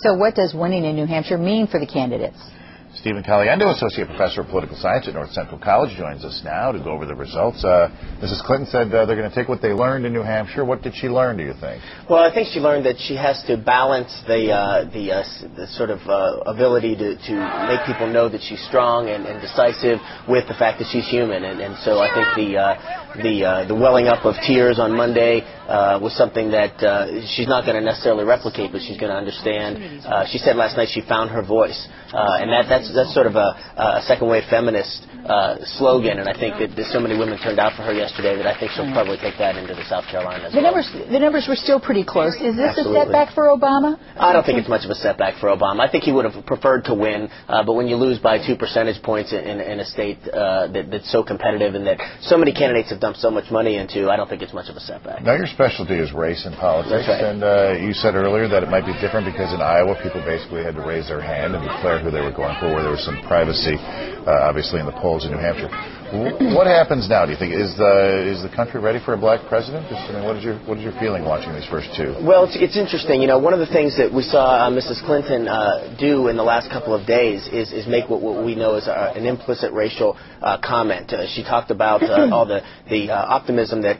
So what does winning in New Hampshire mean for the candidates? Stephen Caliendo, Associate Professor of Political Science at North Central College, joins us now to go over the results. Mrs. Clinton said they're going to take what they learned in New Hampshire. What did she learn, do you think? Well, I think she learned that she has to balance the sort of ability to make people know that she's strong and decisive with the fact that she's human. And so I think the welling up of tears on Monday was something that she's not going to necessarily replicate, but she's going to understand. She said last night she found her voice, and that's sort of a second-wave feminist slogan, and I think that so many women turned out for her yesterday that I think she'll probably take that into the South Carolina as well. The numbers were still pretty close. Is this Absolutely. a setback for Obama? I don't think it's much of a setback for Obama. I think he would have preferred to win, but when you lose by 2 percentage points in a state that's so competitive and that so many candidates have dumped so much money into, I don't think it's much of a setback. Now, your specialty is race and politics, That's right. and you said earlier that it might be different because in Iowa people basically had to raise their hand and declare who they were going for, where there was some privacy, obviously, in the polls in New Hampshire. What happens now, do you think? Is the country ready for a black president? What is your feeling watching these first two? Well, it's interesting. You know, one of the things that we saw Mrs. Clinton do in the last couple of days is make what we know as an implicit racial comment. She talked about all the optimism that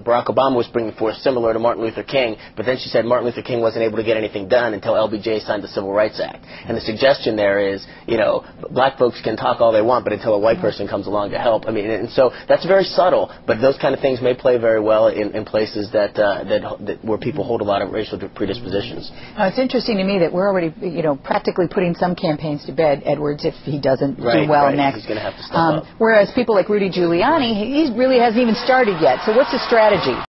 Barack Obama was bringing forth, similar to Martin Luther King, but then she said Martin Luther King wasn't able to get anything done until LBJ signed the Civil Rights Act. And the suggestion there is, you know, black folks can talk all they want, but until a white person comes along to help. I mean, and so that's very subtle, but those kind of things may play very well in places that where people hold a lot of racial predispositions. It's interesting to me that we're already, practically putting some campaigns to bed, Edwards, if he doesn't do well next. He's going to have to step up. Whereas people like Rudy Giuliani, he really hasn't even started yet. So what's the strategy?